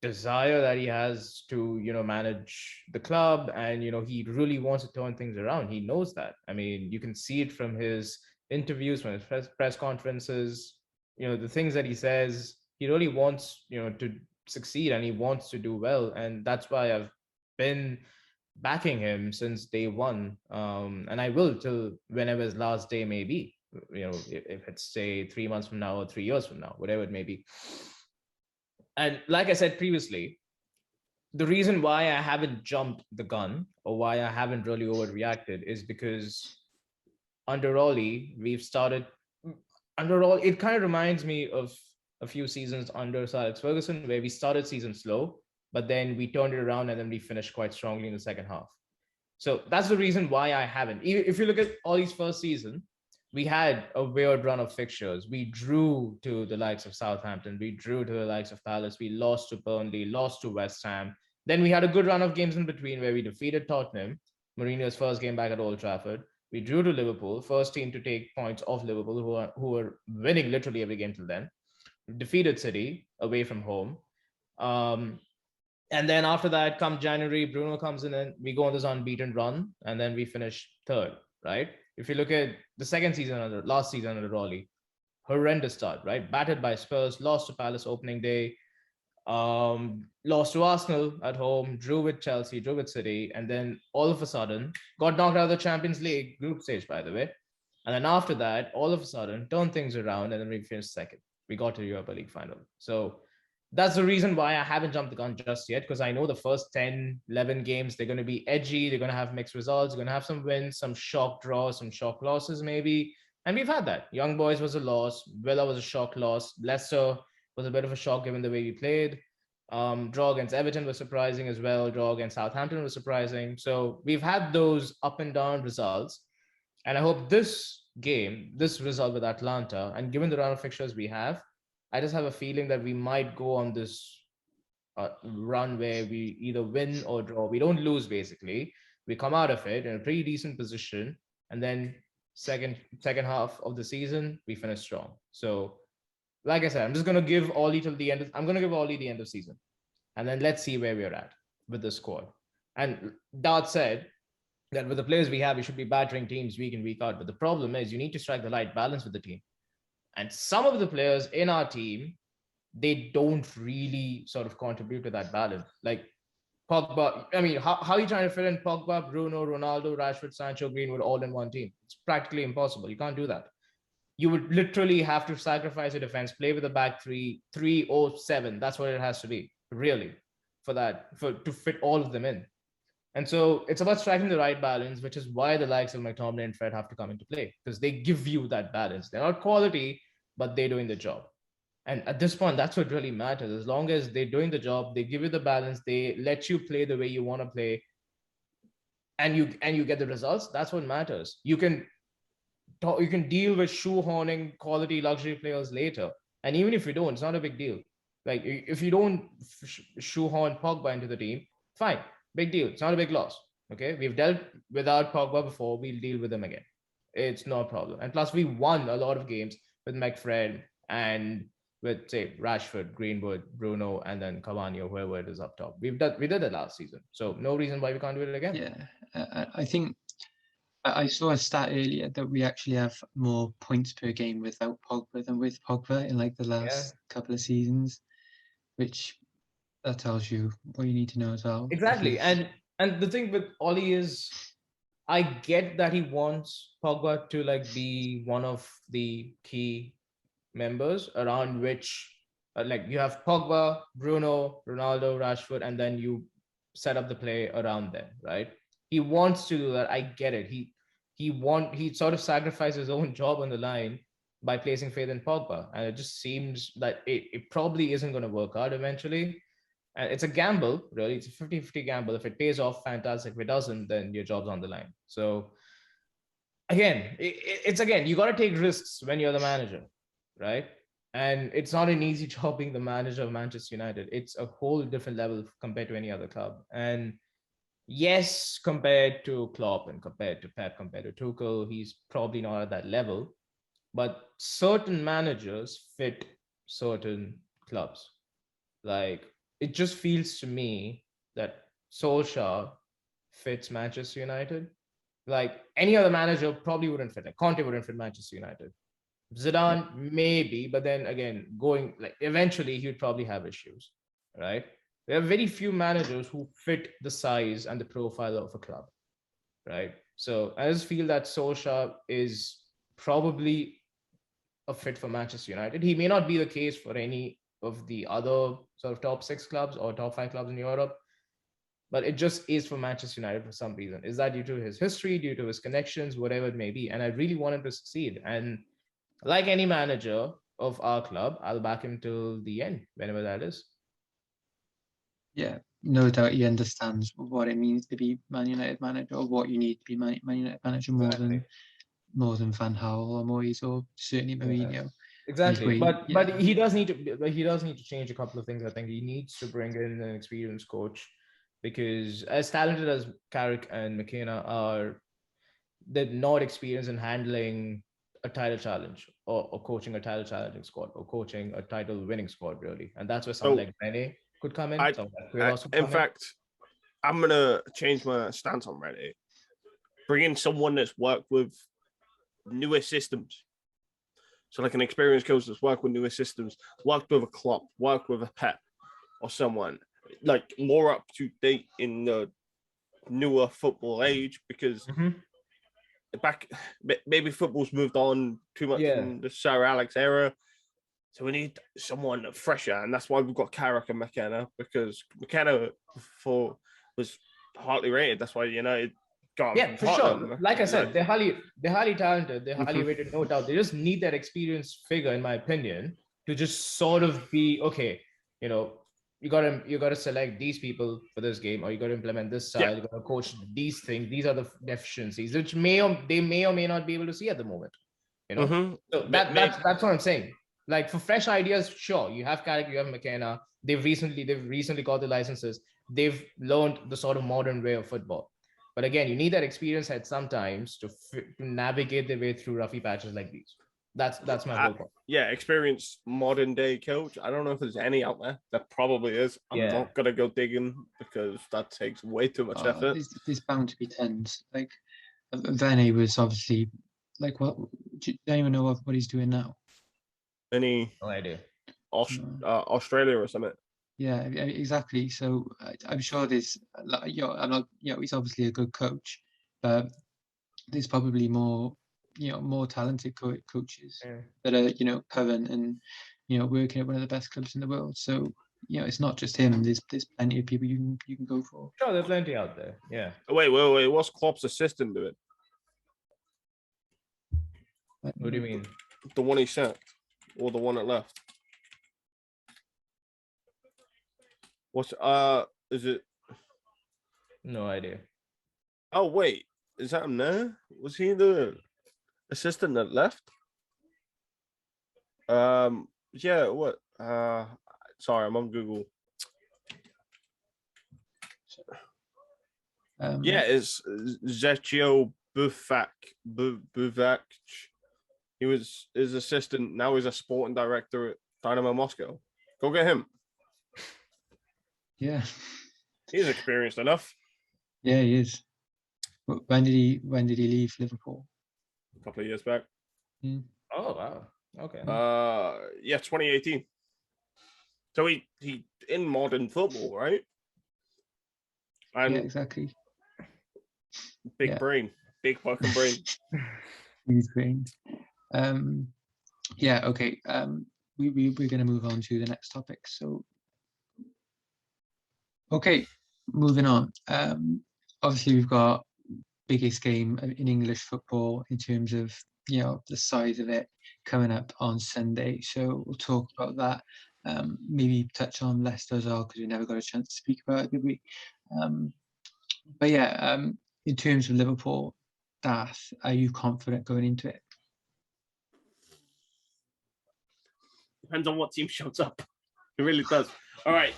desire that he has to manage the club, and he really wants to turn things around. He knows that. I mean, you can see it from his interviews, from his press conferences, the things that he says. He really wants to succeed, and he wants to do well, and that's why I've been backing him since day one, and I will till whenever his last day may be, if it's say 3 months from now or 3 years from now, whatever it may be. And like I said previously, the reason why I haven't jumped the gun, or why I haven't really overreacted, is because under Ollie, it kind of reminds me of a few seasons under Sir Alex Ferguson, where we started season slow, but then we turned it around and then we finished quite strongly in the second half. So that's the reason why I haven't. If you look at Ollie's first season, we had a weird run of fixtures. We drew to the likes of Southampton. We drew to the likes of Palace. We lost to Burnley, lost to West Ham. Then we had a good run of games in between where we defeated Tottenham, Mourinho's first game back at Old Trafford. We drew to Liverpool, first team to take points off Liverpool, who were winning literally every game till then. Defeated City away from home. And then after that, come January, Bruno comes in and we go on this unbeaten run, and then we finish third, right? If you look at the last season under Ollie, horrendous start, right? Battered by Spurs, lost to Palace opening day, lost to Arsenal at home, drew with Chelsea, drew with City, and then all of a sudden got knocked out of the Champions League group stage, by the way. And then after that, all of a sudden, turned things around, and then we finished second. We got to the Europa League final. So that's the reason why I haven't jumped the gun just yet, because I know the first 10, 11 games, they're going to be edgy. They're going to have mixed results. They're going to have some wins, some shock draws, some shock losses maybe. And we've had that. Young Boys was a loss. Villa was a shock loss. Leicester was a bit of a shock given the way we played. Draw against Everton was surprising as well. Draw against Southampton was surprising. So we've had those up and down results. And I hope this game, this result with Atlanta, and given the run of fixtures we have, I just have a feeling that we might go on this run where we either win or draw. We don't lose, basically. We come out of it in a pretty decent position. And then second half of the season, we finish strong. So like I said, I'm just gonna give Ollie till the end. I'm gonna give Ollie the end of season, and then let's see where we're at with the squad. And Dart said that with the players we have, we should be battering teams week in week out. But the problem is, you need to strike the right balance with the team. And some of the players in our team, they don't really sort of contribute to that balance. Like Pogba, I mean, how are you trying to fit in Pogba, Bruno, Ronaldo, Rashford, Sancho, Greenwood all in one team? It's practically impossible. You can't do that. You would literally have to sacrifice your defense, play with a back 3-3-0-7. That's what it has to be, really, to fit all of them in. And so it's about striking the right balance, which is why the likes of McTominay and Fred have to come into play, because they give you that balance. They're not quality, but they're doing the job. And at this point, that's what really matters. As long as they're doing the job, they give you the balance, they let you play the way you want to play, and you get the results. That's what matters. You can deal with shoehorning quality luxury players later. And even if you don't, it's not a big deal. Like if you don't shoehorn Pogba into the team, fine, big deal. It's not a big loss. Okay, we've dealt without Pogba before. We'll deal with him again. It's no problem. And plus, we won a lot of games with McFred and with say Rashford, Greenwood, Bruno, and then Cavani or whoever it is up top. We did it last season, so no reason why we can't do it again. Yeah, I think I saw a stat earlier that we actually have more points per game without Pogba than with Pogba in like the last couple of seasons, which that tells you what you need to know as well. Exactly. And the thing with Ollie is, I get that he wants Pogba to like be one of the key members around which like you have Pogba, Bruno, Ronaldo, Rashford, and then you set up the play around them, right? He wants to do that. I get it. He sort of sacrificed his own job on the line by placing faith in Pogba. And it just seems that it probably isn't going to work out eventually. And it's a gamble, really. It's a 50-50 gamble. If it pays off, fantastic. If it doesn't, then your job's on the line. So again, it's you got to take risks when you're the manager, right? And it's not an easy job being the manager of Manchester United. It's a whole different level compared to any other club. And yes, compared to Klopp and compared to Pep, compared to Tuchel, he's probably not at that level. But certain managers fit certain clubs. Like, it just feels to me that Solskjaer fits Manchester United. Like, any other manager probably wouldn't fit. Like, Conte wouldn't fit Manchester United. Zidane, maybe, but then again, eventually he would probably have issues, right? There are very few managers who fit the size and the profile of a club, right? So I just feel that Solskjaer is probably a fit for Manchester United. He may not be the case for any of the other sort of top 6 clubs or top 5 clubs in Europe, but it just is for Manchester United for some reason. Is that due to his history, due to his connections, whatever it may be? And I really want him to succeed. And like any manager of our club, I'll back him till the end, whenever that is. Yeah, no doubt he understands what it means to be Man United manager, or what you need to be Man United manager more than Van Gaal or Moyes or certainly Mourinho. Exactly, but he does need to change a couple of things. I think he needs to bring in an experienced coach, because as talented as Carrick and McKenna are, they're not experienced in handling a title challenge or coaching a title challenging squad or coaching a title winning squad, really. And that's where someone like Rene could come in. In fact, I'm gonna change my stance on Rene. Bring in someone that's worked with newer systems. So like an experienced coach that's worked with newer systems, worked with a Klopp, worked with a Pep, or someone like more up to date in the newer football age, because maybe football's moved on too much from the Sir Alex era. So we need someone fresher, and that's why we've got Carrick and McKenna, because McKenna was hardly rated. That's why United got him. Yeah, for sure. Like I said, they're highly talented, they're highly rated, no doubt. They just need that experienced figure, in my opinion, to just sort of be okay. you got to select these people for this game, or you got to implement this style. You got to coach these things. These are the deficiencies, which they may or may not be able to see at the moment. So that's what I'm saying. Like for fresh ideas, sure, you have Carrick, you have McKenna. They've recently got the licenses. They've learned the sort of modern way of football. But again, you need that experience head sometimes to navigate their way through roughy patches like these. That's my whole point. Yeah, experienced modern day coach. I don't know if there's any out there. That probably is. I'm not gonna go digging because that takes way too much effort. There's bound to be tens. Like Vene was obviously like what? Do you even know what he's doing now? No idea. Australia or something. Yeah, exactly. So I'm sure there's, I'm not, he's obviously a good coach, but there's probably more talented coaches that are current and working at one of the best clubs in the world. So it's not just him. There's plenty of people you can go for. Sure, there's plenty out there. Yeah. Wait. What's Klopp's assistant doing? What do you mean? The one he sacked, or the one that left? What's is it? No idea. Oh wait, is that him now? Was he the assistant that left? Yeah, what? Sorry, I'm on Google. Yeah, it's Zetio Buvac. He was his assistant. Now he's a sporting director at Dynamo Moscow. Go get him. Yeah, he's experienced enough. Yeah, he is. When did he leave Liverpool? A couple of years back. Oh wow. Okay. Yeah, 2018. So he in modern football, right? And yeah, exactly. Big brain, big fucking brain. Huge brain. Yeah. Okay. We're going to move on to the next topic. So, okay, moving on. Obviously, we've got biggest game in English football in terms of the size of it coming up on Sunday. So we'll talk about that. Maybe touch on Leicester as well because we never got a chance to speak about it, did we? But yeah, in terms of Liverpool, Darth, are you confident going into it? Depends on what team shows up. It really does. All right.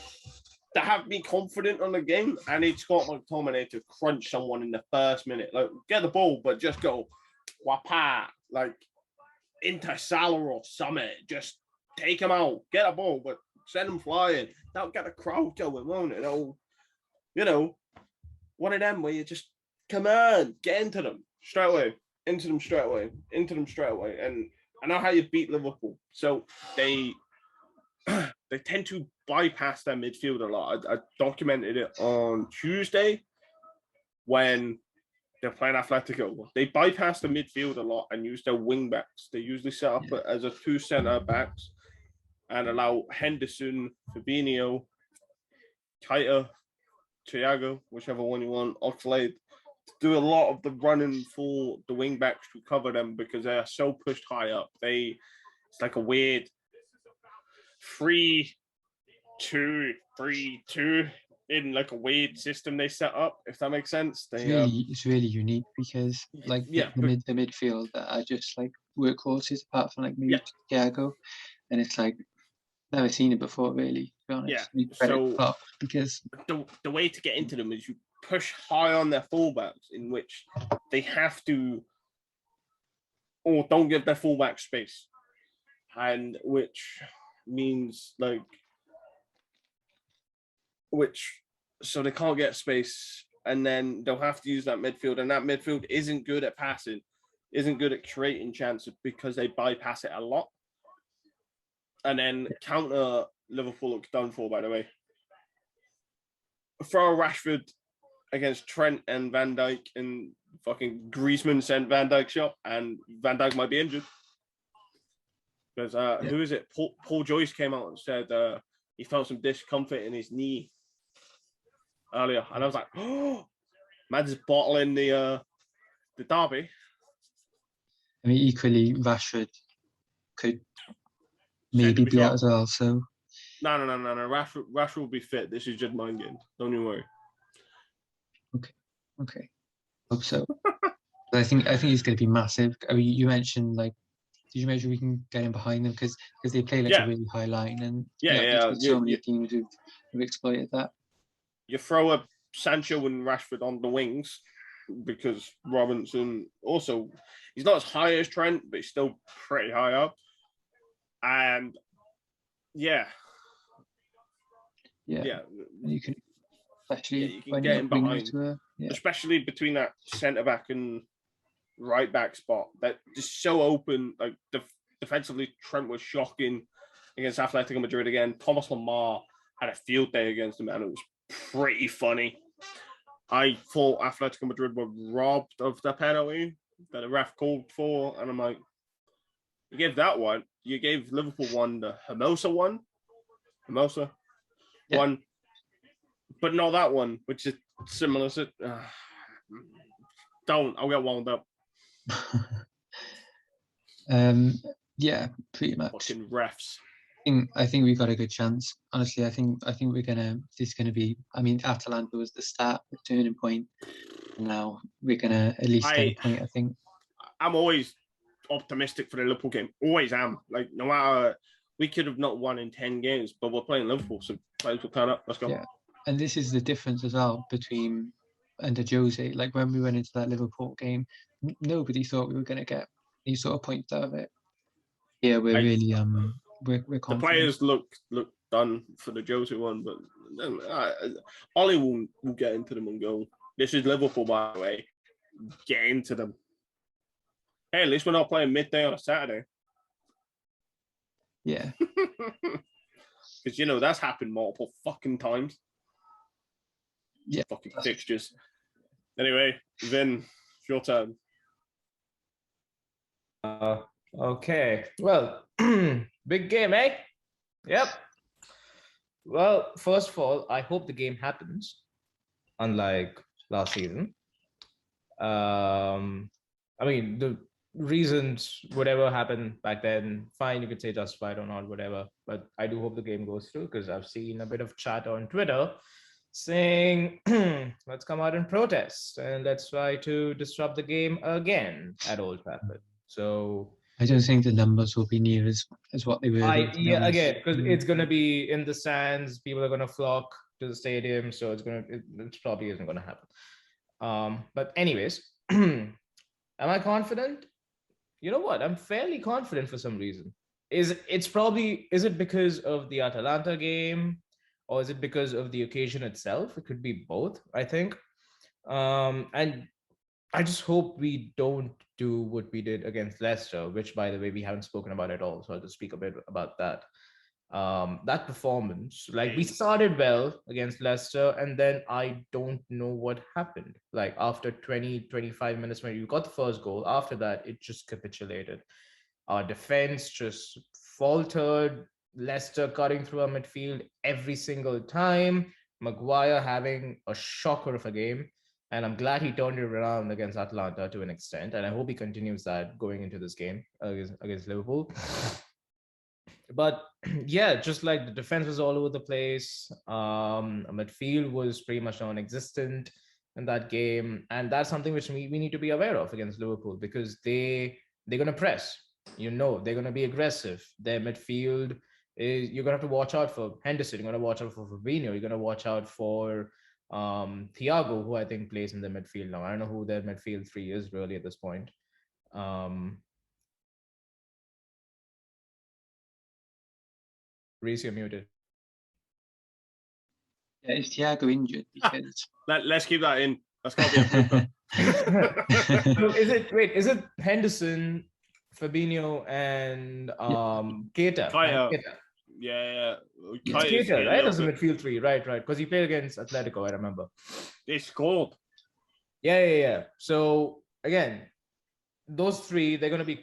To have me confident on the game, I need Scott McTominay to crunch someone in the first minute. Like, get the ball, but just go wapa, like into Salah or Summit. Just take him out. Get a ball, but send him flying. That'll get the crowd going, won't it? One of them where you just, come on, get into them straight away. Into them straight away. And I know how you beat Liverpool. So they tend to bypass their midfield a lot. I documented it on Tuesday when they're playing Atletico. They bypass the midfield a lot and use their wing backs. They usually set up as a 2 center backs and allow Henderson, Fabinho, Keita, Thiago, whichever one you want, Oxlade, to do a lot of the running for the wing backs to cover them because they are so pushed high up. It's like a weird 3-2-3-2 in like a weird system they set up, if that makes sense. It's really unique because like the midfield are just like workhorses apart from like maybe Thiago, and it's like never seen it before really, to be honest. So because the way to get into them is you push high on their fullbacks, in which they have to, or don't give their fullback space, and which means so they can't get space, and then they'll have to use that midfield, and that midfield isn't good at passing, isn't good at creating chances because they bypass it a lot. And then counter Liverpool looks done for, by the way. Throw Rashford against Trent and Van Dijk, and fucking Griezmann sent Van Dijk shot, and Van Dijk might be injured. Because who is it? Paul Joyce came out and said he felt some discomfort in his knee earlier, and I was like, "Oh, man's bottling the derby." I mean, equally, Rashford could maybe be out as well. So No. Rashford will be fit. This is just mind games. Don't you worry. Okay. Hope so. But I think he's going to be massive. I mean, you mentioned like, did you mention we can get in behind them because they play like a really high line and there's so many teams who've exploited that. You throw a Sancho and Rashford on the wings because Robinson also, he's not as high as Trent, but he's still pretty high up. And yeah. You can especially you can get in behind, yeah. especially between that centre back and right back spot. That just so open. Like defensively, Trent was shocking against Atletico Madrid again. Thomas Lamar had a field day against him, and it was pretty funny. I thought Atletico Madrid were robbed of the penalty that the ref called for, and I'm like, you gave that one. You gave Liverpool one, the Hermosa one, one, but not that one, which is similar. I'll get wound up. Yeah, pretty much. Fucking refs. I think we got a good chance. Honestly, I think this is gonna be. I mean, Atalanta was the start, the turning point. And now we're gonna at least get a point. I think. I'm always optimistic for the Liverpool game. Always am. Like no matter, we could have not won in 10 games, but we're playing Liverpool, so players will turn up. Let's go. Yeah, and this is the difference as well between under Jose. Like when we went into that Liverpool game, nobody thought we were gonna get these sort of points out of it. Yeah, we're really we're confident. The players look done for the Jose one, but Ollie will get into them and go. This is Liverpool, by the way. Get into them. Hey, at least we're not playing midday on a Saturday. Yeah. Because, that's happened multiple fucking times. Yeah. Fucking fixtures. Anyway, Vin, it's your turn. Okay. Well, big game, eh? Yep. Well, first of all, I hope the game happens, unlike last season. I mean, the reasons, whatever happened back then, fine, you could say justified or not, whatever. But I do hope the game goes through because I've seen a bit of chat on Twitter saying, let's come out and protest and let's try to disrupt the game again at Old Trafford. So I don't think the numbers will be near as what they were. Again, because it's going to be in the stands, people are going to flock to the stadium, so it probably isn't going to happen. But anyways, am I confident? You know what? I'm fairly confident for some reason. Is it because of the Atalanta game, or is it because of the occasion itself? It could be both, I think. And I just hope we don't do what we did against Leicester, which, by the way, we haven't spoken about at all. So I'll just speak a bit about that. That performance, like we started well against Leicester, and then I don't know what happened. Like after 20, 25 minutes, when you got the first goal, after that, it just capitulated. Our defense just faltered. Leicester cutting through our midfield every single time. Maguire having a shocker of a game. And I'm glad he turned it around against Atlanta to an extent. And I hope he continues that going into this game against Liverpool. But yeah, just like the defense was all over the place. Midfield was pretty much non-existent in that game. And that's something which we need to be aware of against Liverpool because they're going to press. They're going to be aggressive. Their midfield you're going to have to watch out for Henderson. You're going to watch out for Fabinho. You're going to watch out for Thiago, who I think plays in the midfield now. I don't know who their midfield three is really at this point. Reese, you're muted. Yeah, is Thiago injured? Because let's keep that in. That's got to be a Is it Henderson, Fabinho, and Keita? Keita. Yeah. Keita, right? As a midfield three, right. Because he played against Atletico, I remember. They scored. Yeah. So again, those three, they're going to be.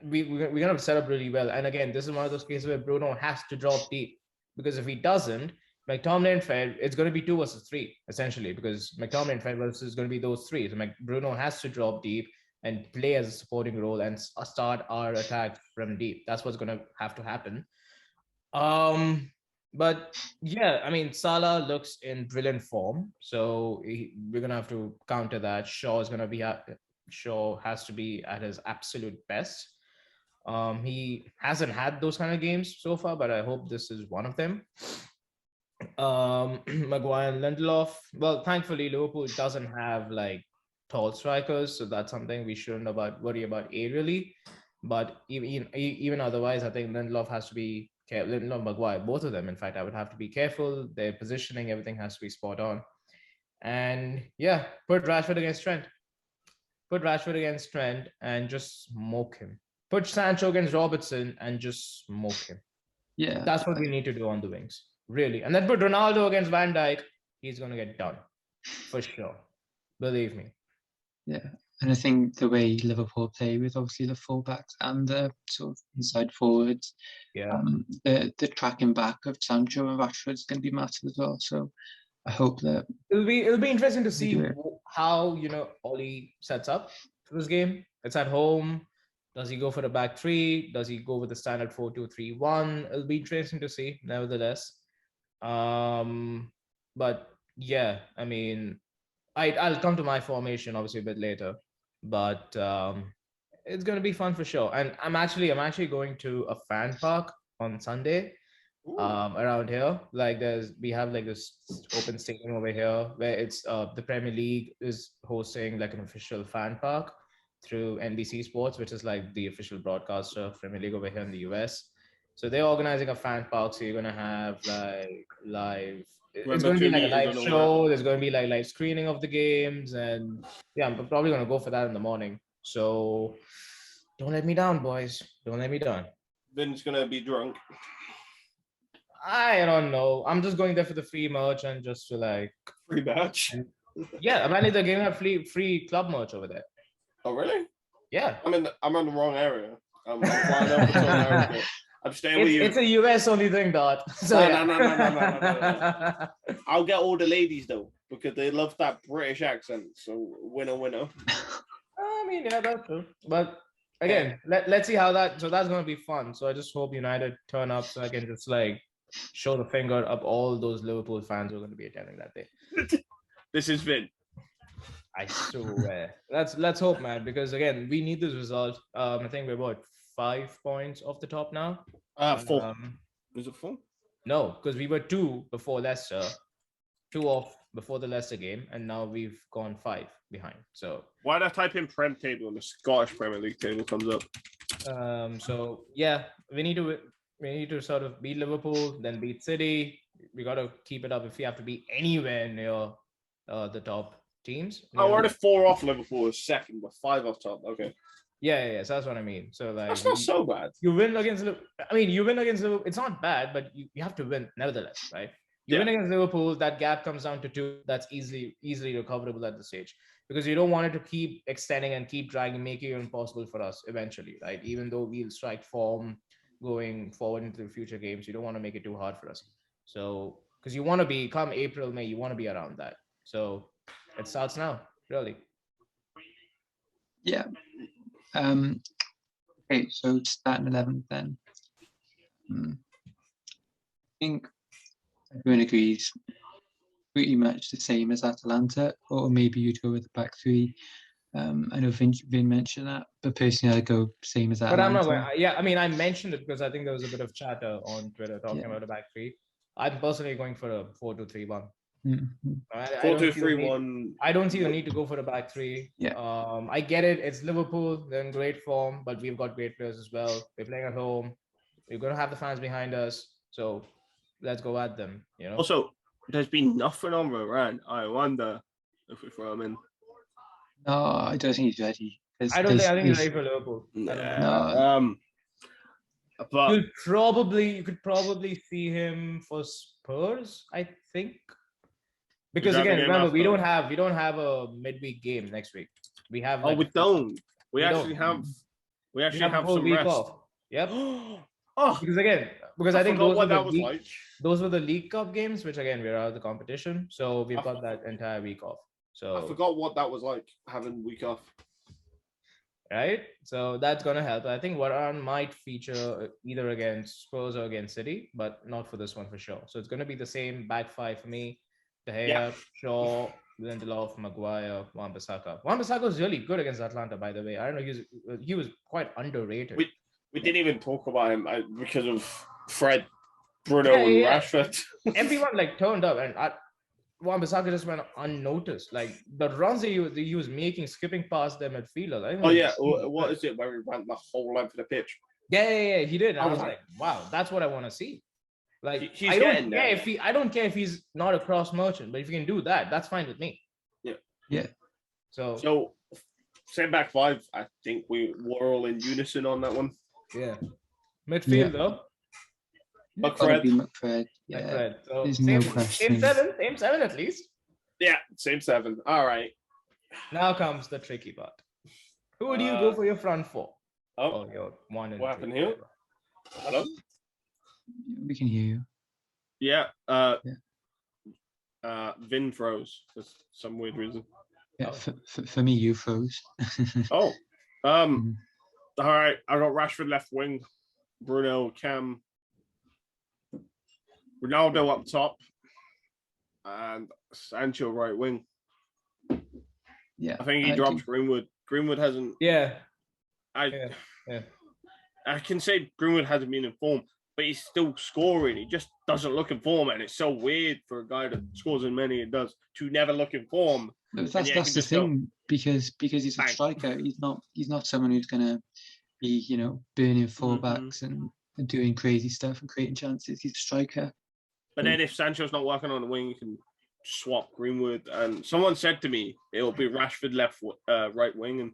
We're going to set up really well. And again, this is one of those cases where Bruno has to drop deep because if he doesn't, McTominay and Fred, it's going to be 2 versus 3 essentially because McTominay and Fred versus going to be those three. So Bruno has to drop deep and play as a supporting role and start our attack from deep. That's what's going to have to happen. But yeah, I mean, Salah looks in brilliant form, so we're gonna have to counter that. Shaw has to be at his absolute best. He hasn't had those kind of games so far, but I hope this is one of them. Maguire and Lindelof. Well, thankfully, Liverpool doesn't have like tall strikers, so that's something we shouldn't worry about aerially. But even otherwise, I think Lindelof has to be careful. Lindelof, Maguire, both of them. In fact, I would have to be careful. Their positioning, everything has to be spot on. And yeah, put Rashford against Trent. Put Rashford against Trent and just smoke him. Put Sancho against Robertson and just smoke him. Yeah, That's what we need to do on the wings, really. And then put Ronaldo against Van Dijk. He's going to get done for sure. Believe me. yeah. And I think the way Liverpool play with obviously the fullbacks and the sort of inside forwards, Yeah. the tracking back of Sancho and Rashford is going to be massive as well. So I hope that It'll be interesting to we see do it. how Oli sets up for this game. It's at home. Does he go for the back three? Does he go with the standard 4-2-3-1? It'll be interesting to see, nevertheless. But yeah, I mean, I'll come to my formation obviously a bit later, but it's gonna be fun for sure. And I'm actually going to a fan park on Sunday around here. Like we have like this open stadium over here where it's the Premier League is hosting like an official fan park through NBC Sports, which is like the official broadcaster of Premier League over here in the US. So they're organizing a fan park. So you're gonna have like live. It's Remember, going to be 2 like a meters live on all that. show. There's going to be like live screening of the games, and yeah, I'm probably gonna go for that in the morning. So don't let me down, boys. Don't let me down. Vin's gonna be drunk. I don't know. I'm just going there for the free merch and just to like, Free match. yeah. Apparently they're giving out free club merch over there. Oh really? Yeah. I'm in the wrong area. I'm flying over to America. I'm staying with you. It's a US only thing, Dot. So No, yeah. no. I'll get all the ladies though because they love that British accent. So winner. I mean, yeah, that's true. But again, let's see how that. So that's gonna be fun. So I just hope United turn up so I can just like show the finger up all those Liverpool fans who are going to be attending that day. This is Vin. I swear. Let's hope, man, because again, we need this result. I think we're about 5 points off the top now. 4. Is it 4? No, because we were 2 before Leicester, 2 off before the Leicester game, and now we've gone 5 behind. So why did I type in Prem table and the Scottish Premier League table comes up? So yeah, we need to sort of beat Liverpool, then beat City. We got to keep it up if we have to be anywhere near the top teams. Oh, we're already 4 off Liverpool is second, but 5 off top. Okay. Yeah. So that's what I mean. So like, that's not so bad. You win against Liverpool. I mean, you win against Liverpool. It's not bad, but you have to win nevertheless, right? You win against Liverpool, that gap comes down to 2. That's easily recoverable at the stage, because you don't want it to keep extending and keep dragging, making it impossible for us eventually, right? Even though we'll strike form going forward into the future games, you don't want to make it too hard for us. So, because you want to be, come April, May, you want to be around that. So it starts now, really. Yeah. Okay, so starting 11th then. I think everyone agrees pretty much the same as Atalanta, or maybe you'd go with the back 3. I know Vin mentioned that, but personally I'd go same as Atalanta. But I'm not going. Yeah, I mean, I mentioned it because I think there was a bit of chatter on Twitter talking about a back 3. I'm personally going for a 4-2-3-1. 4-2-3-1. I don't see the need to go for a back 3. Yeah. I get it. It's Liverpool. They're in great form, but we've got great players as well. We're playing at home. We're going to have the fans behind us. So let's go at them. Also, there's been nothing on Varane. I wonder if we throw him in. No, I don't think he's ready. I think he's ready for Liverpool. No. But you could probably see him for Spurs, I think. Because again, remember, we don't have a midweek game next week. We have we don't. We actually have some week rest. Off. Yep. Because I think those were the League Cup games, which again we're out of the competition, so we've got that entire week off. So I forgot what that was like, having week off. right? So that's gonna help. I think Varane might feature either against Spurs or against City, but not for this one for sure. So it's gonna be the same back five for me: De Yeah, Gea, Shaw, Lindelof, Maguire, Wan-Bissaka. Wan-Bissaka was really good against Atlanta, by the way. I don't know, he was quite underrated. we didn't even talk about him because of Fred, Yeah, Bruno, and yeah, yeah. Rashford. Everyone like turned up, and Wan-Bissaka just went unnoticed. Like the runs he was making, skipping past their midfielder. I think Oh was yeah, really what good. is it where we ran the whole length of the pitch? Yeah, he did. And I I was was like, like, wow, that's what I want to see. Like, he's getting there. I don't care if he's not a cross merchant, but if you can do that, that's fine with me. Yeah. So Same back five. I think we were all in unison on that one. yeah, midfield though. Gotta be McFred. McFred. Yeah. McFred. So There's same, no same question. same seven at least. Yeah, same seven. All right. Now comes the tricky part. Who would you go for your front four? Oh, Or your one and what three? happened here? Hello. We can hear you. Yeah. Yeah. Vin froze for some weird reason. Yeah. Oh. For me, you froze. Oh. Mhm. All right. I got Rashford left wing, Bruno, Cam, Ronaldo up top, and Sancho right wing. Yeah. I think he drops Greenwood. Greenwood hasn't. Yeah. I Yeah. I can say Greenwood hasn't been in form, but he's still scoring. He just doesn't look in form, and it's so weird for a guy that scores as many as does to never look in form. That's the thing, because he's a bang. striker. He's not someone who's gonna be burning fullbacks and doing crazy stuff and creating chances. He's a striker. But then if Sancho's not working on the wing, you can swap Greenwood. And someone said to me it'll be Rashford right wing and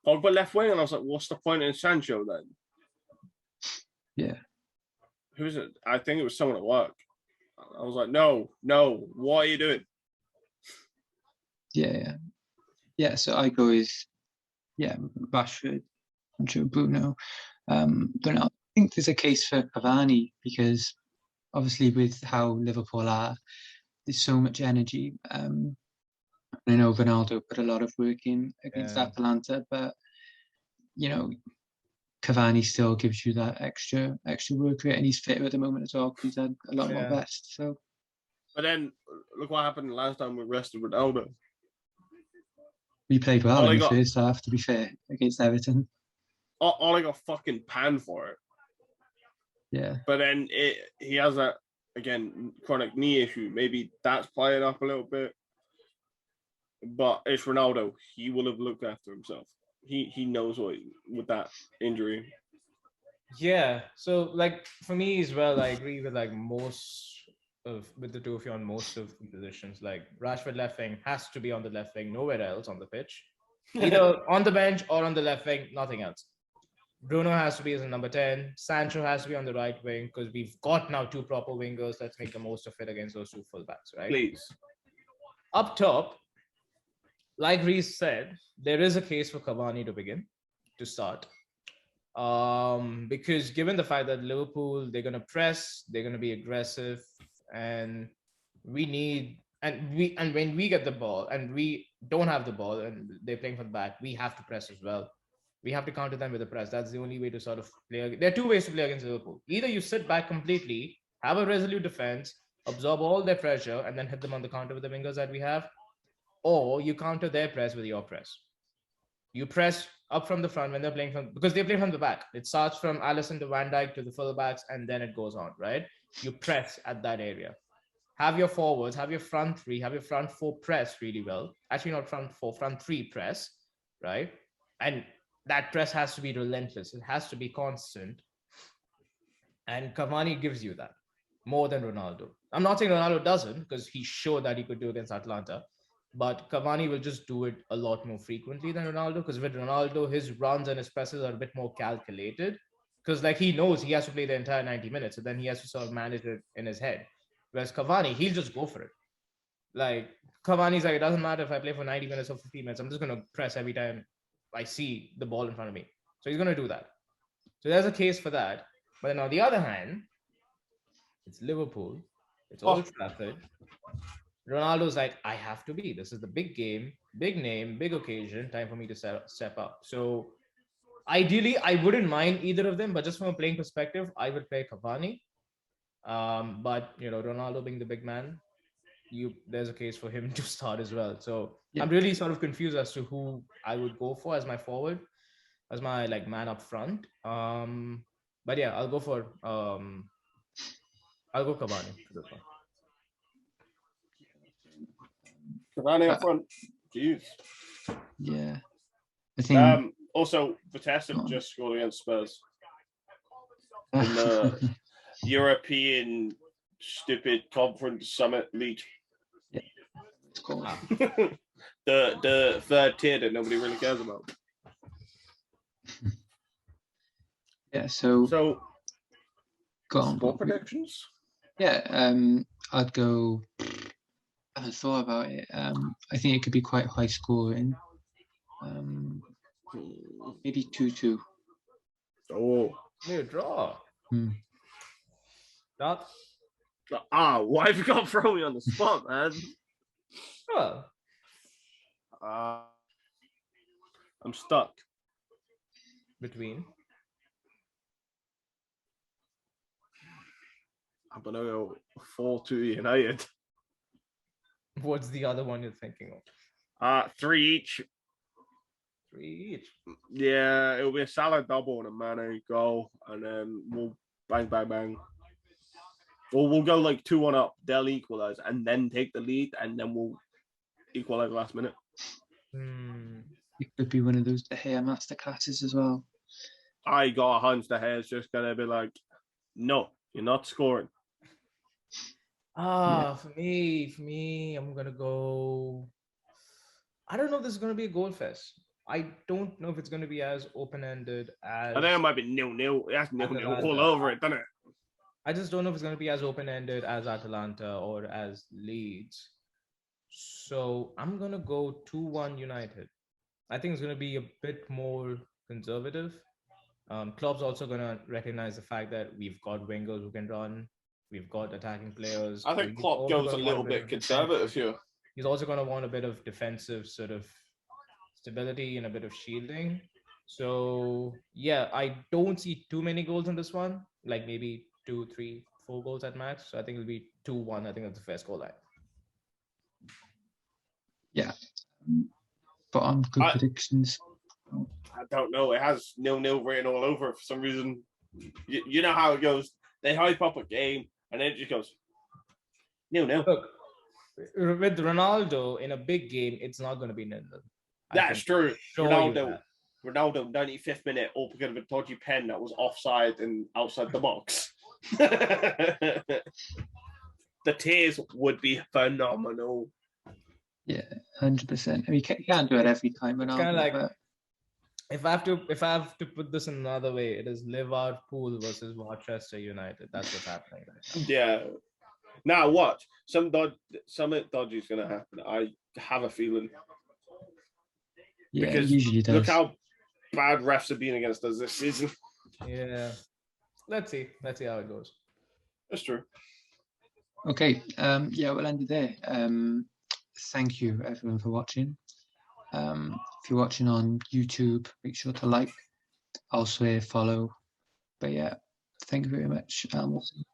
Pogba left wing, and I was like, what's the point in Sancho then? Yeah. Who is it? I think it was someone at work. I was like, no, what are you doing? Yeah. So I go with Rashford, Sancho, Bruno. But I think there's a case for Cavani, because obviously with how Liverpool are, there's so much energy. I know Ronaldo put a lot of work in against Atalanta, but Cavani still gives you that extra work rate, and he's fit at the moment as well, because he's had a lot more rest. So, but then look what happened last time we rested Ronaldo. We played well in the first half, to be fair, against Everton. Ole got fucking panned for it. Yeah. But then he has that, again, chronic knee issue. Maybe that's playing up a little bit. But it's Ronaldo. He will have looked after himself. He knows what with that injury. Yeah. So like for me as well, I agree with like with the two of you on most of the positions. Like Rashford left wing has to be on the left wing, nowhere else on the pitch. Either on the bench or on the left wing, nothing else. Bruno has to be as a number 10. Sancho has to be on the right wing, because we've got now two proper wingers. Let's make the most of it against those two fullbacks, right? Please. Up top, like Reese said, there is a case for Cavani to start. Because given the fact that Liverpool, they're going to press, they're going to be aggressive, and when we get the ball and we don't have the ball and they're playing from the back, we have to press as well. We have to counter them with the press. That's the only way to sort of play. There are two ways to play against Liverpool. Either you sit back completely, have a resolute defense, absorb all their pressure, and then hit them on the counter with the wingers that we have, or you counter their press with your press. You press up from the front when they're playing because they play from the back. It starts from Alisson to Van Dijk to the fullbacks, and then it goes on, right? You press at that area. Have your forwards, have your front three, have your front four press really well. Actually, not front four, front three press, right? And that press has to be relentless. It has to be constant. And Cavani gives you that more than Ronaldo. I'm not saying Ronaldo doesn't, because he showed that he could do against Atlanta. But Cavani will just do it a lot more frequently than Ronaldo, because with Ronaldo, his runs and his presses are a bit more calculated, because like he knows he has to play the entire 90 minutes, and then he has to sort of manage it in his head. Whereas Cavani, he'll just go for it. Like Cavani's like, it doesn't matter if I play for 90 minutes or 50 minutes. I'm just going to press every time I see the ball in front of me. So he's going to do that. So there's a case for that. But then on the other hand, it's Liverpool. It's Old Trafford. Ronaldo's like, I have to be. This is the big game, big name, big occasion. Time for me to step up. So Ideally, I wouldn't mind either of them, but just from a playing perspective, I would play Cavani. But Ronaldo being the big man, there's a case for him to start as well. So Yeah. I'm really sort of confused as to who I would go for as my forward, as my like man up front. But yeah, I'll go Cavani for this one. Cavani up front. Jeez. Yeah. I think Also, Vitesse have just scored against Spurs in the European stupid conference summit league. Yeah, it's cool. the third tier that nobody really cares about. Yeah, so go on. Score predictions? Yeah, I'd go. I haven't thought about it. I think it could be quite high scoring. Maybe 2-2. Oh. Maybe a draw. That. Why have you got to throw me on the spot, man? Oh. I'm stuck. Between. I'm gonna go 4-2 United. What's the other one you're thinking of? 3 each. 3 each. Yeah, it'll be a Salah double and a Mane goal, and then we'll bang, bang, bang. Or we'll go like 2-1 up. They'll equalize and then take the lead, and then we'll equalize last minute. It could be one of those De Gea masterclasses as well. I got a hunch De Gea's just gonna be like, "No, you're not scoring." For me, I'm gonna go. I don't know if this is gonna be a goal fest. I don't know if it's gonna be as open-ended as. I think it might be 0-0. It has 0-0 all over it, doesn't it? I just don't know if it's gonna be as open-ended as Atalanta or as Leeds. So I'm gonna go 2-1 United. I think it's gonna be a bit more conservative. Klopp's also gonna recognize the fact that we've got wingers who can run. We've got attacking players. I think Klopp goes a little bit conservative here. He's also going to want a bit of defensive sort of stability and a bit of shielding. So, yeah, I don't see too many goals in this one. Like maybe 2, 3, 4 goals at max. So I think it'll be 2-1. I think that's the fair score line. Yeah. But on good predictions. I don't know. It has 0-0 written all over it for some reason. You know how it goes. They hype up a game, and then it just goes 0-0. Look, with Ronaldo in a big game, it's not going to be 0-0. That's true. Ronaldo, 95th minute, all because of a dodgy pen that was offside and outside the box. The tears would be phenomenal. Yeah, 100%. I mean, you can't do it every time. Ronaldo, kind of like, if I have to put this in another way, it is Liverpool versus Manchester United. That's what's happening right now. Yeah. Now watch. Something dodgy is going to happen. I have a feeling. Yeah, because it usually does. Look how bad refs have been against us this season. Yeah. Let's see how it goes. That's true. Okay. Yeah, we'll end it there. Thank you everyone for watching. If you're watching on YouTube, make sure to like, also follow. But yeah, thank you very much. We'll see you.